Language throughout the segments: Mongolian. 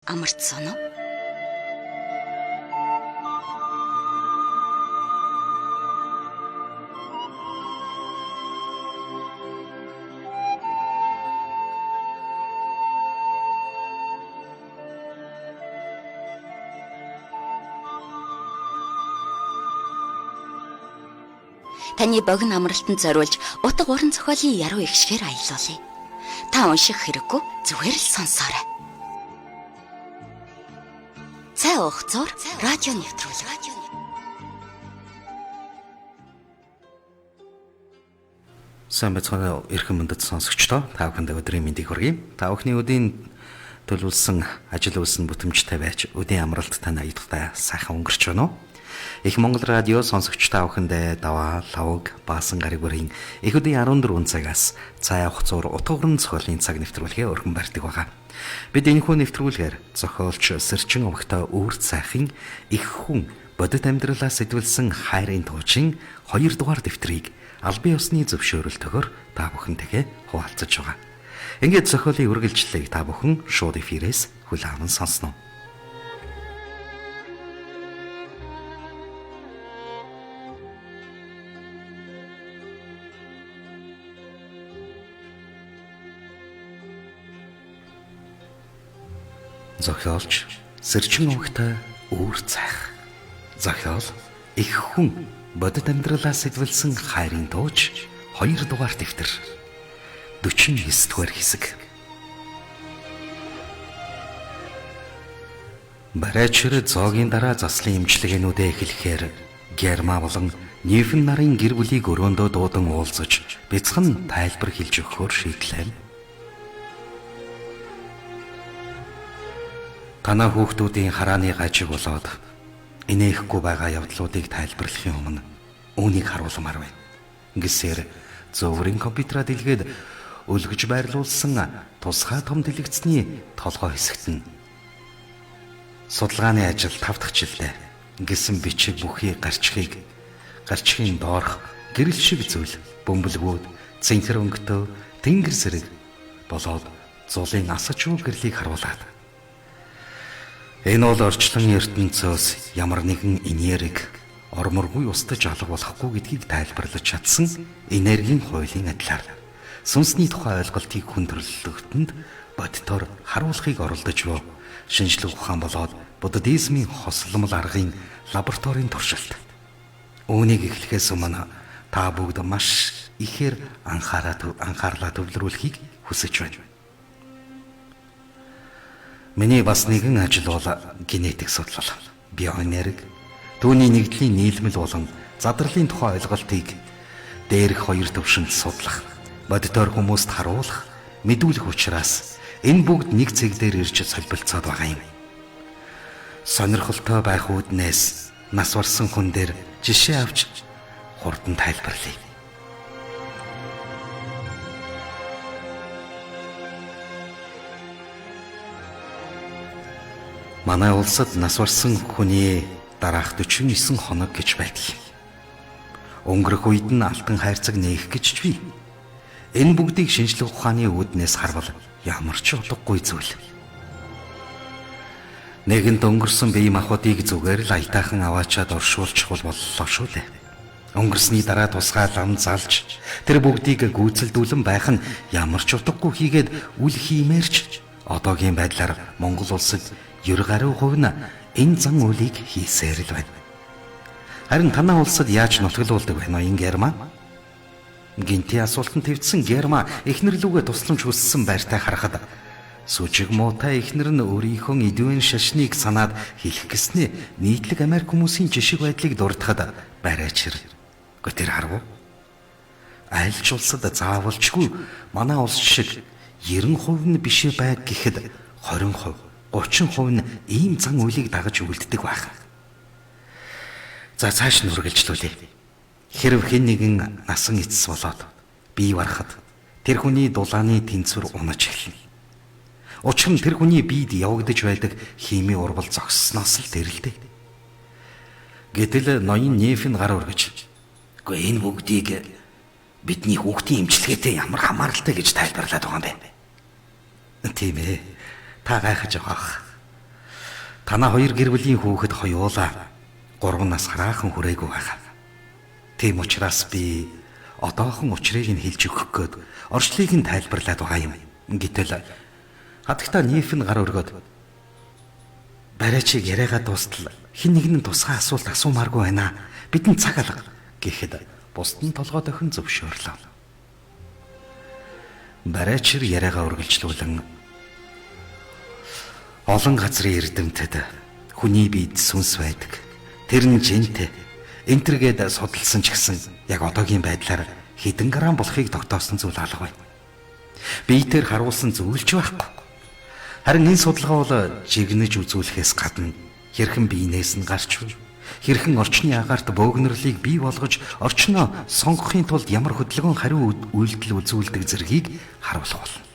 амарцсан уу? Таны богино амралтанд зориулж утга уран зохиолын яруу ихшгээр аялуулъя. Та унших хэрэггүй, зүгээр л сонсоорой. Цай уух зур радио нэвтрүүлэг. Сайн байцгаана эрхэм мөндөд сонсогчдоо. Та бүхэнд өдрийн мэндийг хүргэе. Та бүхний өдийн төлөвлөсөн ажил үйлс нь бүтэмжтэй байж өдийн амралт тань аялдаа сайхан өнгөрч байна уу? Их Монгол радио сонсогч та бүхэндээ даваа, лавг, баасан гариг бүрийн их өдийн 14 цагаас цай авах зур утга уран зохиолын цаг нэвтрүүлгээ өргөн барьдаг байгаа. Бид энэхүү нэвтрүүлгээр зохиолч Сэрчин овогтой өвөр цайхын их хүн бодит амьдралаас сэтвэлсэн хайрын туужийн 2 дугаар дэвтрийг албан ёсны зөвшөөрөлтөөр та бүхэнтэйгээ хуваалцаж байгаа. Ингээд зохиолын үргэлжлэлийг та бүхэн шууд эфирээс хүлээн аван сонсноо. Зохиолч Сэрчин овогтой өвөр цайх. Зохиол их хүн бодит амьдралаас сэтвэлсэн хайрын тууж 2 дугаар дэвтэр 49 дугаар хэсэг. Барайчир зоогийн дараа заслын имчилгээнүүдээ эхлэхээр Герма болон Нефен нарын гэр бүлийг өрөөндөө дуудан уулзаж бяцхан тайлбар хэлж өгөхөөр шийдлээ. Танаа хүүхдүүдийн харааны гажиг болоод инээхгүй байгаа явдлуудыг тайлбарлахын өмнө үүнийг харуулмаар байна. Ингэсээр зөвөрийн компьютераа дэлгээд өлгөж байрлуулсан тусгай том дэлгэцний толгой хэсэгт нь судалгааны ажил 5 дахь жилдээ гэсэн бичиг бүхий гарчхийн доорх гэрэл шиг зүйл бөмбөлгүүд цэнхэр өнгөтөө тэнгэр зэрэг болоод зулын асачгүй гэрлийг харуулад энэ бол орчлон ертөнцөөс ямар нэгэн энерги орморгүй устж алга болохгүй гэдгийг тайлбарлаж чадсан энергийн хуулийн адилаар сүнсний тухай ойлголтыг хүн төрөлхтөнд бодитоор харуулахыг оролдож буй шинжлэх ухаан болоод буддизмын хосломл аргын лабораторийн туршилт. Үүнийг эхлэхээс өмнө та бүгд маш ихээр анхаарлаа төвлөрүүлэхийг хүсэж байна. Миний бас нэгэн ажил бол генетик судлал, биоэнерги, түүний нэгдлийн нийлмэл болон задралын тухай ойлголтыг дээрх 2 төвшөнд судлах, бодитоор хүмүүст харуулах, мэдүүлэх учраас энэ бүгд нэг цэг дээр ирж солилцоод байгаа юм. Сонирхолтой байх үүднээс нас барсан хүн дээр жишээ авч хурдан тайлбарлая. Манай улсад нас барсан хүний дараах 49 хоног гэж байдаг. Өнгөрөх үед нь алтан хайрцаг нээх гэж бий. Энэ бүгдийг шинжлэх ухааны үүднээс харвал ямар ч утгагүй зүйл. Нэгэнт өнгөрсөн бие махбодыг зүгээр л аятайхан аваачаад оршуулж боллоо шүү дээ. Өнгөрсний дараа тусгай лам залж тэр бүгдийг гүйцэлдүүлэн байх нь ямар ч утгагүй хийгээд үл хиймээрч одоогийн байдлаар Монгол улсад 90% нь энэ зан үйлийг хийсээр л байна. Харин танаа улсад яаж нутаглуулдаг байна вэ Герма? Гинти асуултанд твцсэн Герма эхнэр лүгээ тусламж хүссэн байртай харахад сүжиг муутай эхнэр нь өөрийнхөө идэвэн шашныг санаад хэлэх гэснээ нийтлэг Америк хүмүүсийн жишг байдлыг дурдахад барайчир. Гэтэр харав уу? Аль ч улсад заавалчгүй манай улс шиг 90% нь бишээ байг гэхэд 20%, 30% нь ийм зан үйлийг дагаж үлддэг байх. За цааш нь үргэлжлүүлье. Хэрв хэн нэгэн насан эцэс болоод бие барахад тэр хүний дулааны тэнцвэр унаж эхэлнэ. Учир нь тэр хүний биед явагдаж байдаг хими урвал зогссноос л дэрэлдэ. Гэтэл ноён Нефен гар өргөж "Гэхдээ энэ бүгдийг бидний хүүхдийн эмчилгээтэй ямар хамааралтай гэж тайлбарлаад байгаа юм бэ?" Тийм ээ. Та гайхаж байгаа. Танаа 2 гэр бүлийн хүүхэд хоёулаа 3 нас хараахан хүрээгүй байгаа. Тийм учраас би одоохон учрыг нь хэлж өгөх гээд орчлыг нь тайлбарлаад байгаа юм. Гэтэл хатагта нийф нь гар өргөд барайчийг яриагаа дуустал хин нэг нь тусгай асуулт асуумааргүй байна. Бидэнд цаг алга гэхэд бусд нь толгой дохин зөвшөөрлөө. Барайчир яриагаа үргэлжлүүлэн олон газрын эрдэмтэд хүний биед сүнс байдаг. Тэр нь жинтэй. Энтергээд судалсан ч гэсэн яг одоогийн байдлаар хэдэн грамм болохыг тогтоосон зүйл алга байна. Биетээр харуулсан зүйлч байхгүй. Харин энэ судалгаа бол жигнэж үзүүлэхээс гадна хэрхэн биенээс нь гарч буй, хэрхэн орчны агаарт бөөгнөрлийг бий болгож орчноо сонгохын тулд ямар хөдөлгөөн хариу үйлдэл үзүүлдэг зэргийг харуулах болно.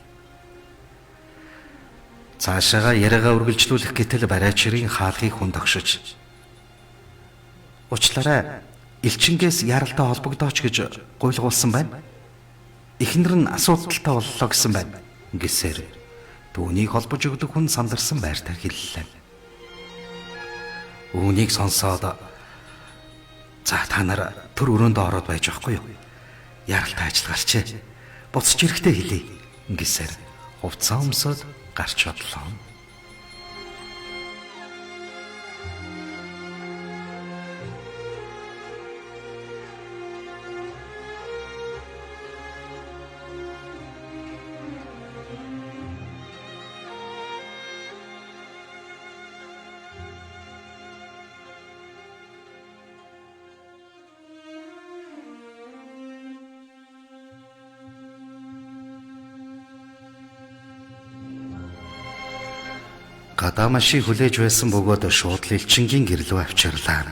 Цаашаага яриагаа үргэлжлүүлэх гэтэл барайчрын хаалхыг хүн тогшиж уучлаарай, элчингээс яралтай холбогдооч гэж гуйлгуулсан байна. Эхнэр нь асуудалтай боллоо гэсэн байна гэсээр түүнийг холбож өгдөг хүн сандарсан байртаа хэллээ. Үүнийг сонсоод за та нар төр өрөөндөө ороод байж байхгүй юу? Яралтай ажил гарчээ. Буцаж ирэхдээ хэлье гэсээр хувцас өмсөд гарч одлоо. Гадаа машийг хүлээж байсан бөгөөд шууд л элчингийн гэрлөө авчирлаа.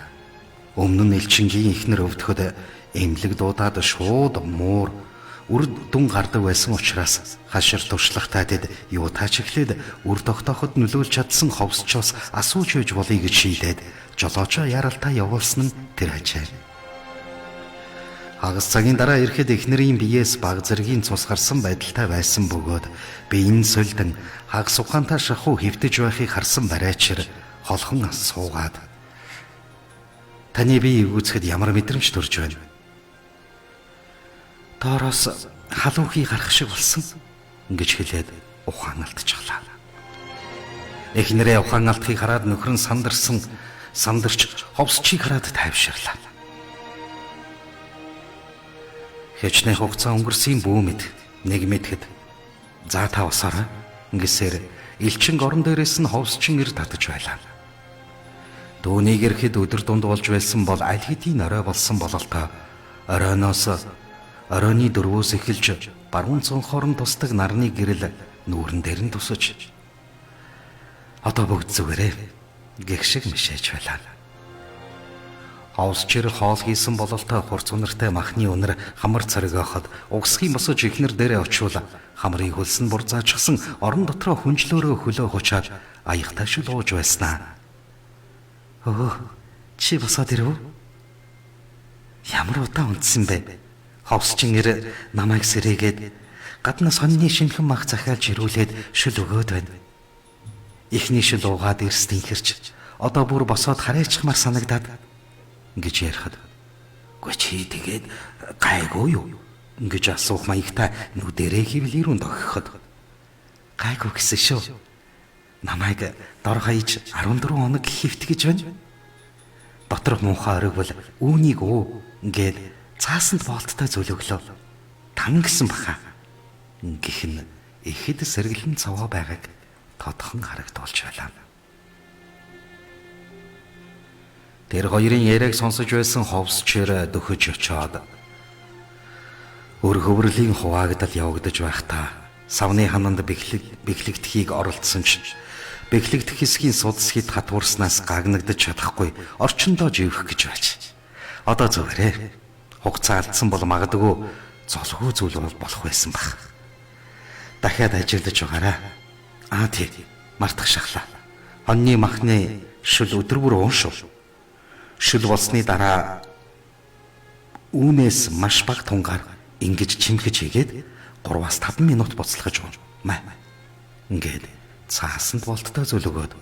Өмнө нь элчингийн эхнэр өвдөхөд эмнэлэг дуудаад шууд муур үр дүн гардаг байсан учраас хашир туршлагатай тэд юу таач эхлээд үр тогтооход нөлөөлж чадсан ховсчоос асууж үйж болъё гэж шийдээд жолоочоо яралтай явуулсан нь тэр ажээ. Хагас цагийн дараа ирэхэд эхнэрийн биеэс баг зэргийн цус гарсан байдалтай байсан бөгөөд биеийн сольдон хагас ухаантай шахуу хэвтэж байхыг харсан барайчир холхон суугаад таны бие үүсгэхэд ямар мэдрэмж төрж байна? Доороос халуухий гарах шиг болсон гэж хэлээд ухаан алдчихлаа. Эхнэрээ ухаан алдахыг хараад нөхөр нь сандарч ховсчийг хараад тайвширлаа. Хэчнээн хугацаа өнгөрсөн бүү мэд нэг мэдхэд за та усаарай гэсээр элчин орон дээрээс нь ховсчин ир татаж байлаа. Дүүнийг ирэхэд өдөр дунд болж байсан бол аль хэдийн орой болсон бололтой оройны 4-өөс эхэлж баруун цонхоор нь тусдаг нарны гэрэл нүүрэн дээр нь тусаж одоо бүгд зүгээрээ гэх шиг мишээж байлаа. Ховсчир хоол хийсэн бололтой хурц үнэртэй махны үнэр хамар царигоход угсхийн босож ихнэр дээрээ очивол хамрыг хөлсөн бур заачсан орон дотроо хүнжлөөрөө хөлөө хучаад аягтай шулууж байснаа. Өө чи босоод ирв үү? Ямар удаан унтсан бэ? Ховсчин ир намайг сэрээгээд гаднаас хоньны шинхэн мах захиалж ирүүлээд шүл өгөөд байна. Ихний шүл уугаад ирс тэнхэрч одоо бүр босоод хараачихмаар санагдаад гэж ярихад "Гүй чи тэгээд гайгүй юу?" гэж асуух маягтай нүдэрээ хөвлөрөн догхоход "Гайгүй гэсэн шүү. Намайг дор хаяж 14 хоног хөвтгэж байна. Дотор муухай оройгвол үүнийг гээд цаасанд болттой зөвлөглөө. Тан гэсэн баха." Гэх нь ихэд сэргэлэн цаваа байгааг тодхон харагдуулж байлаа. Тэр хоёрын яриаг сонсож байсан ховсчир дөхөж очоод өр хөврөлийн хуваагдал явагдаж байхдаа савны хананд бэхлэгдэхийг оролдсон ч бэхлэгдэх хэсгийн судас хит хатуурснаас гагнагдаж чадахгүй орчиндоо живэх гэж байж. Одоо зүгээрээ хугацаа алдсан бол магадгүй золгүй зүйл болох байсан баг. Дахиад ажиллаж байгаарай. Тий, мартах шахлаа. Хоньны махны шүл өдөр бүр ууншив. Шүл болсны дараа үүнээс маш бага тунгаар ингэж чимхэж хийгээд 3-5 минут буцалгаж унаа. Ингээд цаасанд болттой зөвлөгөөд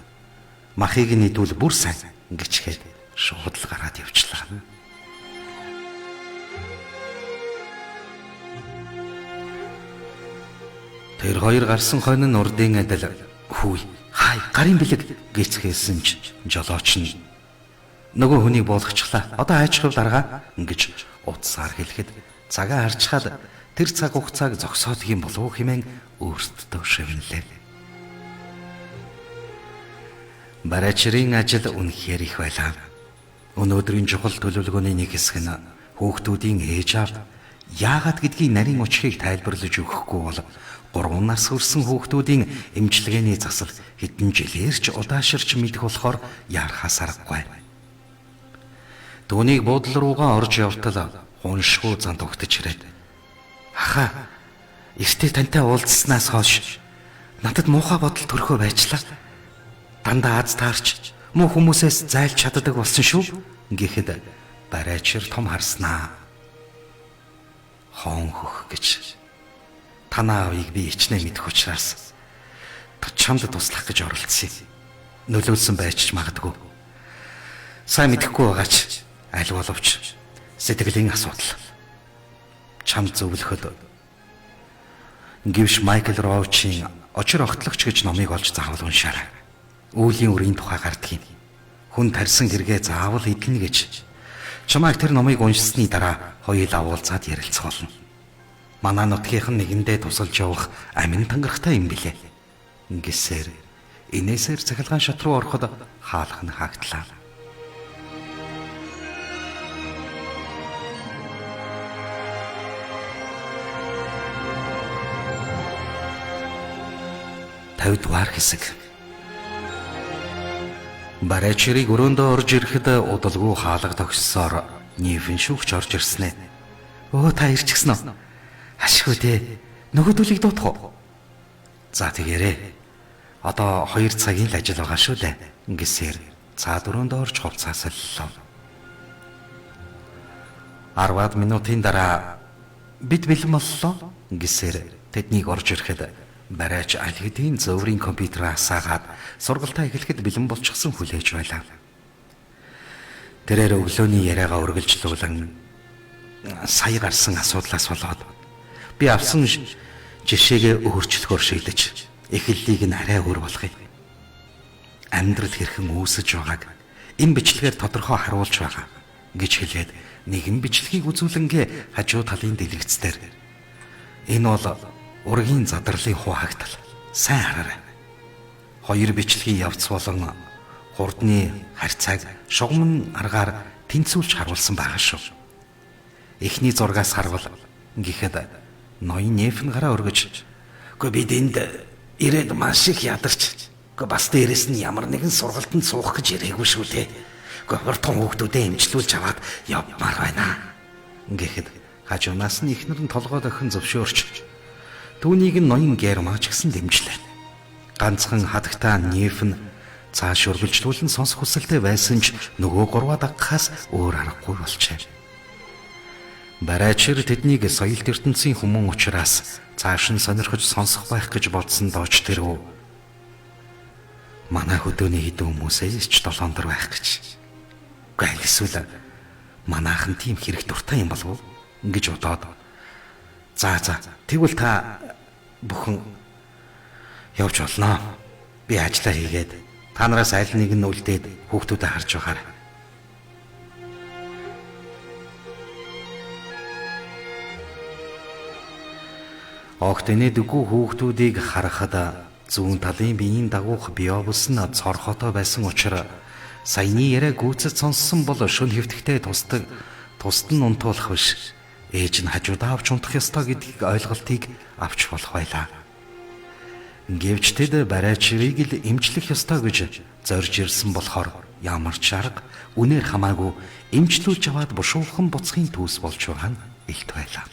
махыг нийтүүл бүр сайн гिचгээд шууд л гараад явчлаа. Тэр хоёр гарсан хойно нь урдын адил хүй хай гарын бэлэг гисгэсэн ч жолооч нь нөгөө хүнийг болгочихлаа. Одоо айчхав дарга ингэж утсаар хэлэхэд цагаа харчхаад тэр цаг хугацааг зогсоох юм болов уу хэмээн өөртөө шивнэлээ. Бараачрын ажил үнэхээр их байлаа. Өнөөдрийн чухал төлөвлөгөөний нэг хэсэг нь хүүхдүүдийн ээж аав яагаад гэдгийг нарийн учрыг тайлбарлаж өгөхгүй бол 3 нас хүрсэн хүүхдүүдийн эмчилгээний засал хэдэн жилээр ч удааширч мэдэх болохоор яархаас аргагүй. Түүнийг буудлын руугаа орж явтал хуншгүй занд өгтөж ирээд "Аха, эртээ тантай уулзснаас хойш надад муухай бодол төрхөө байжлаа. Дандаа аз таарч муу хүмүүсээс зайлж чаддаг болсон шүү" гэхэд барайчир том харснаа. "Хон хөх" гэж танаа авийг би ичнэ мэдэх учраас чамд туслах гэж оролцсон. Нөлөөлсөн байж ч магадгүй. Сайн мэдэхгүй байгаач аль боловч сэтгэлийн асуудал. Чамд зөвлөхөд гівш Майкл Роучийн Очир огтлогч гэж номыг олж заавал уншаарай. Үүлийн үрийн тухай гардаг юм. Хүн тарьсан хэрэгээ заавал эднэ гэж. Чамайг тэр номыг уншсны дараа хоёулаа уулзаад ярилцах болно. Манай нутгийнхан нэгэндээ тусалж явах амин тангарахтай юм билээ. Ингэсээр инээсээр цахилгаан шат руу ороход хаалх нь хаагдлаа. Тавдугаар хэсэг. Барайчрыг өрөөндөө орж ирэхэд удалгүй хаалга тогссоор нийвэн шүүгч орж ирснэ. "Өө та ирчихсэн үү? Ашгүй дээ. Нөгөөдөлийг дуутах уу?" "За тэгээрээ. Одоо 2 цагийн л ажил байгаа шүү дээ." Ингэсээр цаад өрөөндөө орж хувцас аллаа. 10 минутын дараа бид бэлэн боллоо. Ингэсээр тэднийг орж ирэхэд барайч аль хэдийн зөөврийн компьютераас саагаад сургалтаа эхлэхэд бэлэн болчихсон хүлээж байлаа. Тэрээр өглөөний яриагаа үргэлжлүүлэн сая гарсан асуудлаас болоод би авсан жишээгээ өөрчлөхөөр шийдэж эхлэлийг нь арай өөр болгоё. Амьдрал хэрхэн үүсэж байгааг энэ бичлэгээр тодорхой харуулж байгаа гэж хэлээд нэгэн бичлэгийг үзүүлэнгээ хажуу талын дэлгэцээр энэ бол ургийн задрлын хуваагдал. Сайн хараарай. 2 бичлэгийн явц болон хурдны харьцааг шугам аргаар тэнцвүүлж харуулсан байгаа шүү. Эхний зургаас харвал гэхэд ноён нефн гараа өргөж "Гэхдээ бид энд ирээд маш их ядарч. Гэхдээ бас дээрэс нь ямар нэгэн сургалтанд суух гэж ирээгүй шүү дээ. Гэхдээ хурдан хүүхдүүдэд эмчлүүлж аваад явмаар байна." Гэхэд хажуунаас нь ихнэр нь толгой дохин зөвшөөрч түүнийг нь ноён Гермач гэсэн дэмжлээ. Ганцхан хадагтаа нефн цааш үргэлжлүүлэн сонсох хүсэлтэй байсан ч нөгөө 3 дагахаас өөр аргагүй болжээ. Барайчир тэднийг соёлт ертөнцийн хүмүүн учраас цааш нь сонирхож сонсох байх гэж бодсон дооч тэрв. Манай хөдөөний хэдэн хүмүүсээс ч 7 дор байх гэж. Гэхдээ эсвэл манайхан тийм хэрэг дуртай юм болов уу гэж бодоод За тэгвэл та бүхэн явж болно. Би ажиллаа хийгээд та нараас аль нэг нь үлдээд хүүхдүүдэд харж байгаарай. Огт энэдэггүй хүүхдүүдийг харахад зүүн талын биеийн дагуух биобус нь цорхотой байсан учраас саяны яриа гүйцэд сонссон бол шөнө хэвтэгтэй тусад нь унтуулах биш. Ээж нь хажуудаа авч унтах ёстой гэдгийг ойлголтыг авч болох байлаа. Гэвч тэд барайчрыг л эмчлэх ёстой гэж зорж ирсэн болохоор ямар ч арга үнээр хамаагүй эмчлүүлж аваад бушуухан буцхын түүс болж байгаа нь илт байлаа.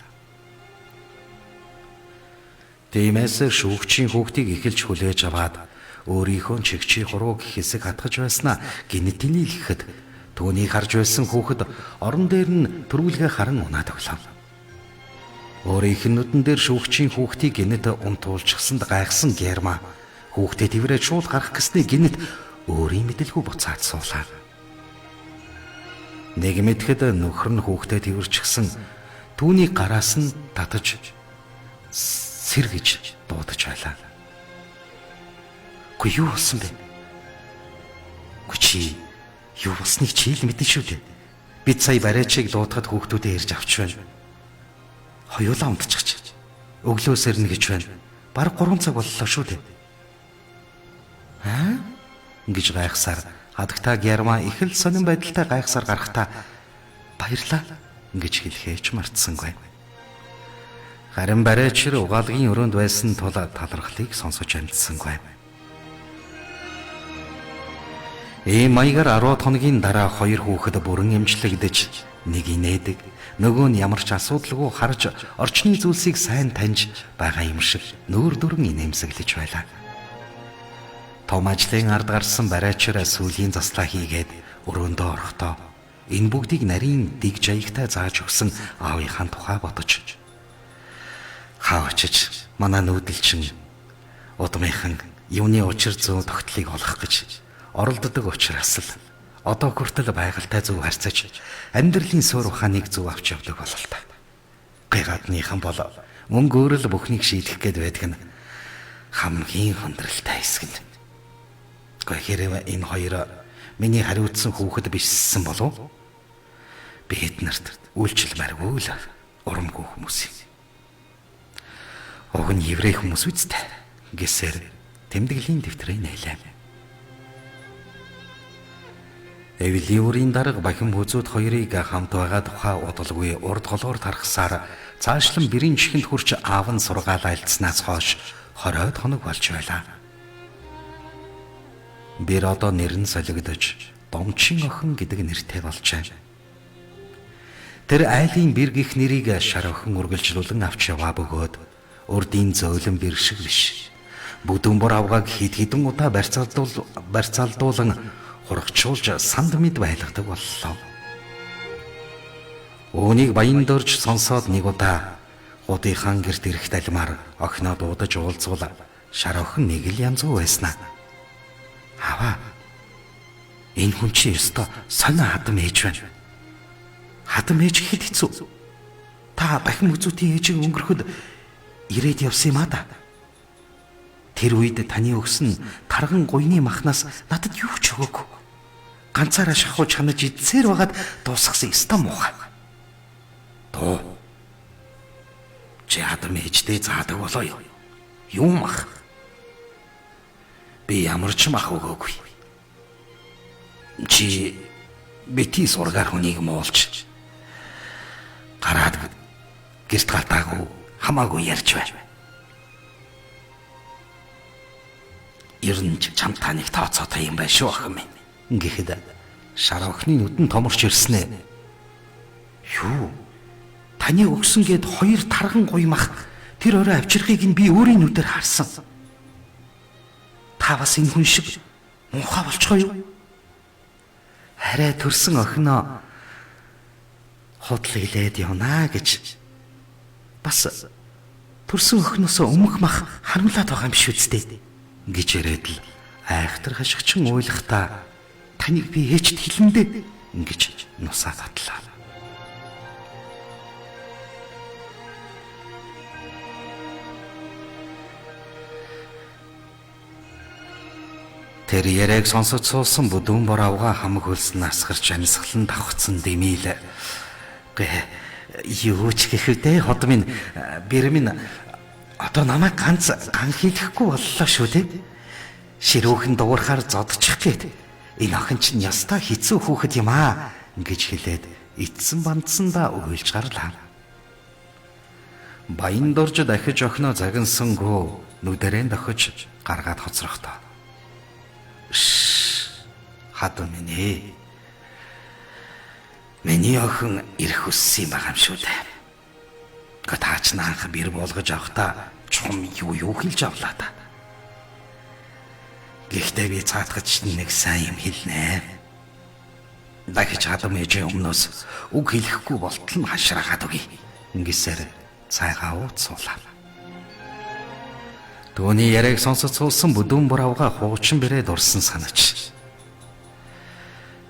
Тиймээс шүүгчийн хүүхдийг эхэлж хүлээж аваад өөрийнхөө чигчи хурууг хэсэг хатгаж байснаа гинт нийлэхэд түүнийг харж байсан хүүхэд орон дээр нь төрүүлгээ харан унаад өглөө. Өөрийнх нь нүдэн дээр шүүгчийн хүүхдийг гинт унтуулчихсанд гайхсан Герма хүүхдээ тэрвэрээ шууд гарах гэсний гинт өөрийн мэдлгүй буцаад суулаа. Нэг мэдхэд нөхөр нь хүүхдэд тэрвэрчгсэн түүний гараас нь татаж сэргэж дуудаж байлаа. Гү юу болсон бэ? Гү чи юу болсныг чи л мэдэн шүү дээ. Бид сая барайчийг дуудахад хүүхдүүдээ ирж авч байна. Хоёулаа унтчихж. Өглөө сэрнэ гэж байна. Бараг 3 цаг боллоо шүү дээ. Ингэж гайхсаар хадагтаа Герман их л сонирн байдалтай гайхсаар гарахтаа баярлаа гэж хэлхээч мартсангүй. Харин барайчир угаалгын өрөөнд байсан тул талархлыг сонсож амжсангүй. Ийм маягаар 10 хоногийн дараа 2 хүүхэд бүрэн эмчлэгдэж нэг инээдэг, нөгөө нь ямар ч асуудалгүй харж орчны зүйлсийг сайн таньж байгаа юм шиг нүүр дүрэн инээмсэглэж байлаа. Том ажлын ард гарсан барайчир сүүлийн заслаа хийгээд өрөөндөө орохдоо энэ бүгдийг нарийн дэг жаягтай зааж өгсөн аавынхаа тухай бодож хаачиж манай нүүдэлчин удмынхан юуны учир зөө тогтлыг олох гэж оролддог учраас л одоо хүртэл байгальтай зөв харьцаж амьдралын суур ухааныг зөв авч явдаг болол та. Гайгадныхан бол мөнгө өөрөл бүхнийг шийдэх гээд байдаг нь хамгийн хүндрэлтэй хэсэг нь. Гэхдээ энэ хоёр миний хариуцсан хүүхэд бишсэн болов бид нарт үйлчлэмээргүй л урамгүй хүмүүс юм. Уг нь еврей хүмүүс үстэй гэсээр тэмдэглэлийн дэвтрээ нээлээ. Эвлиурийн дарга бахин бүзүүд хоёрыг хамт байгаа тухай удалгүй урд голоор тархсаар цаашлан бэрийн чихэнд хурч аав нь сургаал альцснаас хойш 20 хоног болж байлаа. Бэр одоо нэр нь солигдож Домчин охин гэдэг нэртэй болжээ. Тэр айлын бэр гих нэрийг шар охин үргэлжлүүлэн авч яваа бөгөөд урдын зөөлөн бэр шиг биш. Бүдүүн бор авгааг хэд хэдэн удаа барьцаалдуулан хурагчуулж санд мэд байлгадаг боллоо. Үүнийг баян дөрж сонсоод нэг удаа удынхан гэрт ирэхт алимаар охиноо дуудаж уулзвал шар охин нэг л янз бүр байснаа. Аваа. Энэ хүн чи ёстой сонио хадам ээж байна. Хадам ээж хэд хэцүү. Та бахин үзүүтийн ээжийг өнгөрөхөд ирээд явсан юм а да. Тэр үед таны өгс нь тарган гуйны махнаас надад юу ч өгөөгүй. Ганцаараа шахууж ханаж идсээр байгаад дуусгасан ёстой муухай. Тоо. Чи хадам ээжтэй заадаг болоо юу? Юу мах? Би ямар ч мах өгөөгүй. Чи бити сургаар хүнийг муулж гараад гэрт галтаагүй хамаагүй ярьж байна. Ер нь чам таныг тооцоотой юм байна шүү охин минь. Гэхэд шар охины нүдэн томорч ирснэ. Юу? Таны өгсөн гээд 2 тарган гуймах тэр орой авчирхийг нь би өөрийн нүдээр харсан. Та бас энэ хүн шиг муухай болчихоо юу? Хараа төрсөн охиноо худал илээд явнаа гэж бас төрсөн охиноосоо өмнөх мах харамлаад байгаа юм биш үстэй гэж яриад л айхтар хашигчин уйлахтаа таныг би ээжт хэлэндээ гэж нусаа татлаа. Тэр яриаг сонсож суусан бүдүүн бор авгаа хамаг хөлсөн насгарч амьсгалан давхцсан дэмийл. Юу ч гэхвдээ хот минь бэр минь одоо намайг ган хийхгүй боллоо шүү дээ. Ширүүхэн дуурахаар зодчих гээд энэ охин чинь ястаа хэцүү хүүхэд юм аа гэж хэлээд эцсэн бандсандаа уйлж гарлаа. Баян дурж дахиж охиноо загинсангүй нүдэрэн дохиж гаргаад хоцрохдоо. Хадам минь. Миний охин ирэх хүссэн юм байгаа юм шүү дээ. Гэтаач наанх бэр болгож авахта чум юу хэлж авлаа та. Гэхдээ би цаатгач нэг сайн юм хэлнэ. Дахиж хадам ээжийн өмнөөс үг хэлэхгүй болтол нь хашраагаад өгье. Ингэсээр цайгаа ууцуулаа. Төвний яриаг сонсож суулсан бүдүүн бор авгаа хуучин бэрээ дурсан санаж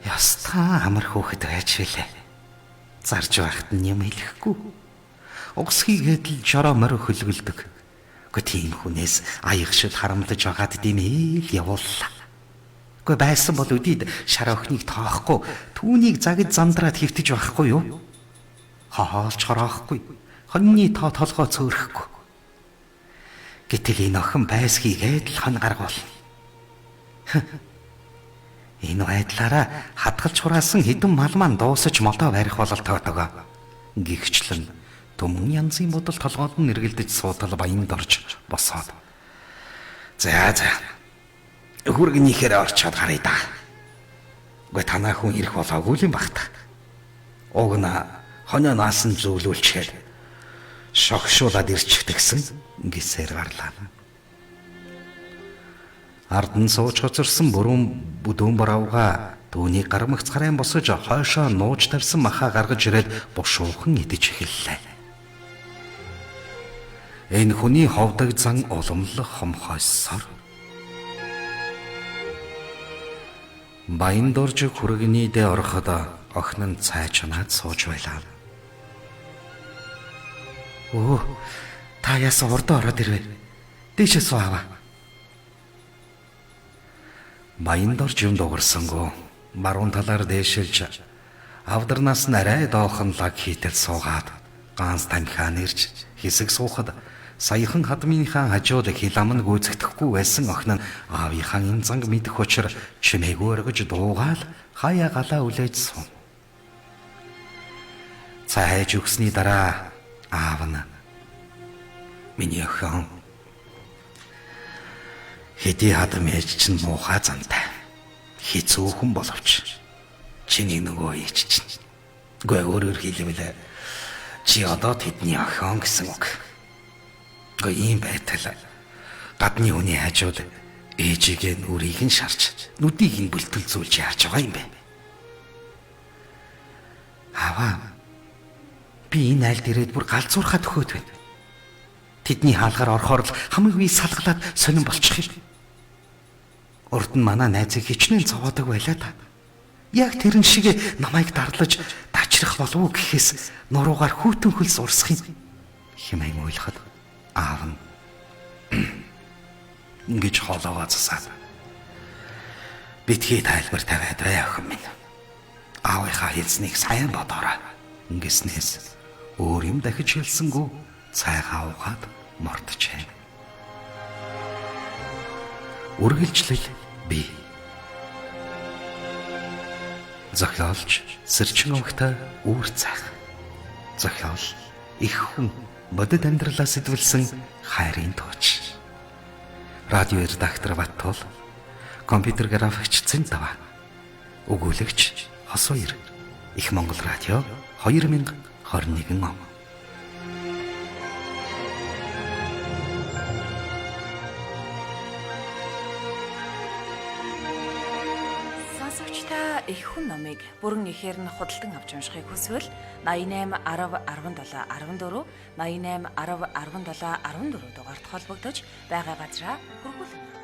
Ястаа амар хөөхд байж билээ. Зарж байхад нь юм хэлэхгүй. Угс хийгээд л жороо морь хөлгөлдөг. Гэхдээ тийм хүнээс аягшил харамдаж байгаад димээл явууллаа. Гэхдээ байсан бол үдийд шар охиныг тоохгүй, түүнийг загид зандраад хөвтөж байхгүй юу? Хаалж хорохгүй, хоньны тоо толгой цөөрөхгүй. Гэтэл энэ охин байс хийгээд л хон гаргуул. Энэ байдлаараа хадгалж хураасан хэдэн мал маань дуусаж модоо барих бололтойгоо. Гихчлэн төмөн янзын бодол толгойд нь эргэлдэж суудал баянд орж босоод. За. Хүргэнийхээр орчоод гарыг да. Гэхдээ танаа хүн ирэх болоогүй юм багта. Уг нь хонио наасан зөвлүүлчихээр шогшуулаад ирчихдэгсэн гисээр гарлаа. Ардан сууж хоцорсон бүрэн бүдүүн боровга түүний гармагц харайн босож хойшоо нууж тавьсан махаа гаргаж ирээд бушуухан идэж эхэллээ. Энэ хүний ховдог зан уламлах хомхойсоор баян дорж хүргэний дэ ороход охин нь цайж унаад сууж байлаа. Оо, та яасан урдаа ороод ирвэ? Дээшээ сууваа. Баян дорж юм дуурсангүй баруун талаар дээшилж авдарнаас нь арай доохон лаг хийтэл суугаад ганц танхаа нэрж хэсэг суухад саяхан хадмынхаа хажууд хилам нь гүйцэтгэхгүй байсан охин нь аавынхаа энэ занг мэдэх учир чимээгүй өргөж дуугаал хаяа галаа үлээж суун. Цайж өгсөний дараа аав нь миний охин хэдий хадам ээж чинь муухай зантай хэцүүхэн боловч чиний нөгөө ээж чинь гүй өөрөөр хэлбэл чи одоо тэдний охин гэсэн үг. Гүй ийм байтал гадны хүний хажууд ээжигээ нүрийг нь шарч нүдийг нь бүлтэлзүүлж яаж байгаа юм бэ? Аваа би энэ айлд ирээд бүр галзуурхаад өгөөд байна. Тэдний хаалгаар орохоор л хамгийн салгалаад сонирн болчих юм. Урд нь манай найзыг хичнээн цовоодаг байлаа та. Яг тэрэн шиг намайг дарлаж дачрах болов уу гэхээс нуруугаар хүүтэн хөлс урсах юм хэмээн ойлгоход аав нь ингэж хоолоогоо засаад битгий тайлбар тавиад бай охин минь. Аавынхаа хэлснийг сайн бодоорой. Ингэснээс өөр юм дахиж хэлсэнгүү цайгаа уугаад мордчихэ. Үргэлжлэл би. Зохиолч Сэрчин өвгтэй үүр цайх. Зохиол их хүн бодит амьдралаа сэтвэлсэн хайрын тууч. Радио редактор Баттул, компьютер графикч Цэнтава, өгүүлэгч Хосуур. Их Монгол радио 2021 он. Их хүн номыг бүрэн ихээр нь худалдан авч уншихыг хүсвэл 88 10 17 14 88 10 17 14 дугаард холбогдож байгаа газраа хүргүүлнэ.